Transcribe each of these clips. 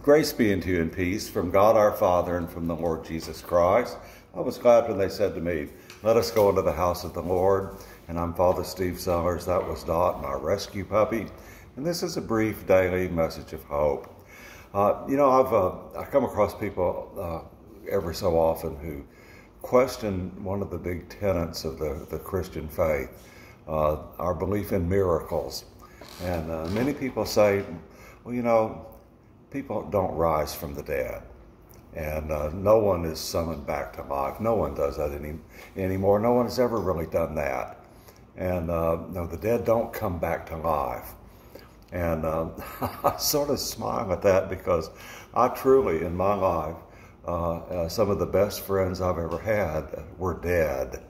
Grace be unto you and peace from God our Father and from the Lord Jesus Christ. I was glad when they said to me, let us go into the house of the Lord. And I'm Father Steve Sellers. That was Dot, my rescue puppy. And this is a brief daily message of hope. I come across people every so often who question one of the big tenets of the Christian faith, our belief in miracles. And many people say, well, people don't rise from the dead. And no one is summoned back to life. No one does that anymore. No one has ever really done that. And no, the dead don't come back to life. And I sort of smile at that because I truly, in my life, some of the best friends I've ever had were dead.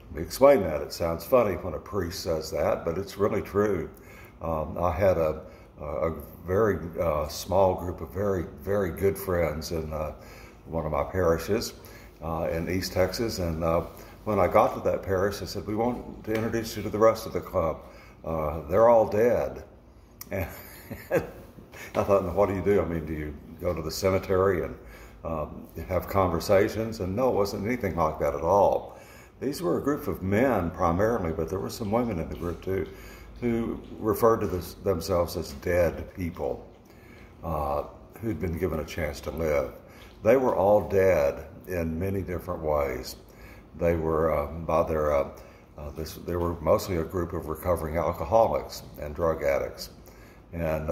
Let me explain that. It sounds funny when a priest says that, but it's really true. I had a very small group of very, very good friends in one of my parishes in East Texas. And when I got to that parish, I said, we want to introduce you to the rest of the club. They're all dead. And I thought, what do you do? I mean, do you go to the cemetery and have conversations? And no, it wasn't anything like that at all. These were a group of men primarily, but there were some women in the group too, who referred to themselves as dead people who'd been given a chance to live. They were all dead in many different ways. They were, they were mostly a group of recovering alcoholics and drug addicts. And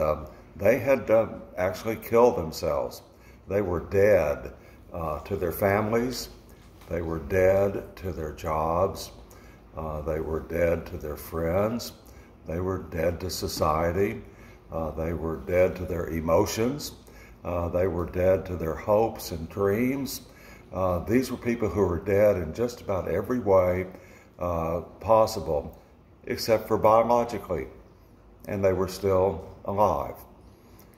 they had actually killed themselves. They were dead to their families. They were dead to their jobs. They were dead to their friends. They were dead to society. They were dead to their emotions. They were dead to their hopes and dreams. These were people who were dead in just about every way possible, except for biologically. And they were still alive.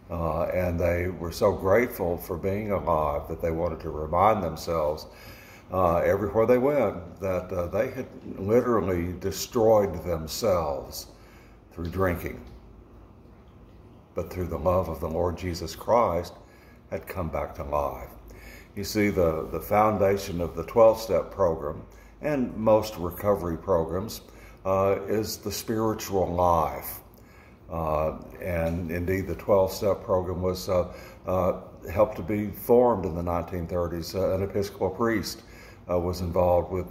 And they were so grateful for being alive that they wanted to remind themselves everywhere they went that they had literally destroyed themselves through drinking, but through the love of the Lord Jesus Christ had come back to life. You see, the foundation of the 12-step program and most recovery programs is the spiritual life. And indeed, the 12-step program was helped to be formed in the 1930s. An Episcopal priest was involved with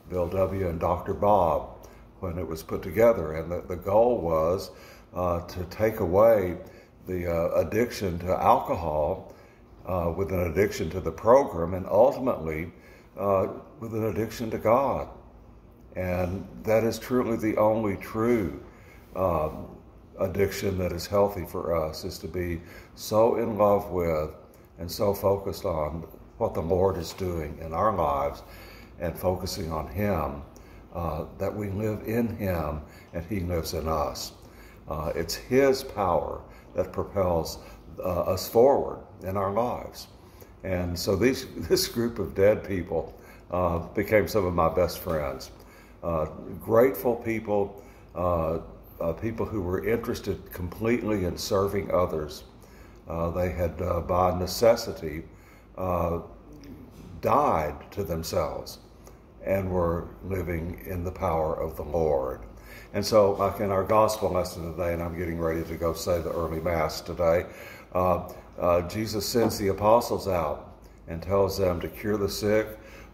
Bill W. and Dr. Bob when it was put together. And the goal was to take away the addiction to alcohol with an addiction to the program, and ultimately with an addiction to God. And that is truly the only true addiction that is healthy for us, is to be so in love with and so focused on what the Lord is doing in our lives and focusing on Him, that we live in Him and He lives in us. It's His power that propels us forward in our lives. And so this group of dead people became some of my best friends. Grateful people, people who were interested completely in serving others. They had, by necessity, died to themselves and were living in the power of the Lord. And so, like in our gospel lesson today, and I'm getting ready to go say the early Mass today, Jesus sends the apostles out and tells them to cure the sick,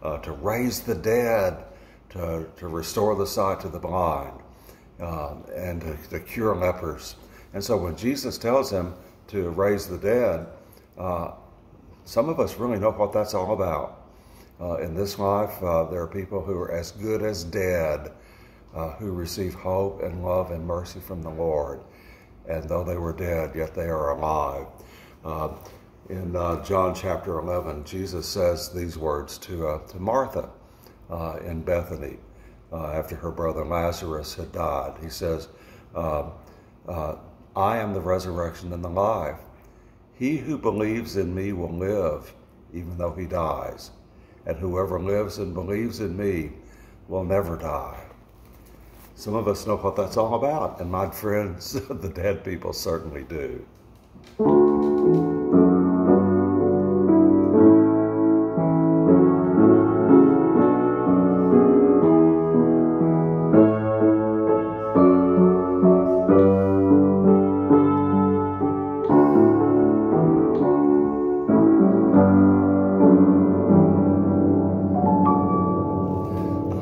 to raise the dead, to restore the sight to the blind, and to cure lepers. And so when Jesus tells them to raise the dead, some of us really know what that's all about. In this life, there are people who are as good as dead, who receive hope and love and mercy from the Lord. And though they were dead, yet they are alive. In John chapter 11, Jesus says these words to Martha in Bethany after her brother Lazarus had died. He says, I am the resurrection and the life. He who believes in me will live even though he dies. And whoever lives and believes in me will never die. Some of us know what that's all about, and my friends, the dead people, certainly do.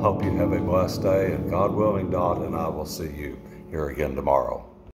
hope you have a blessed day, and God willing, Dot and I will see you here again tomorrow.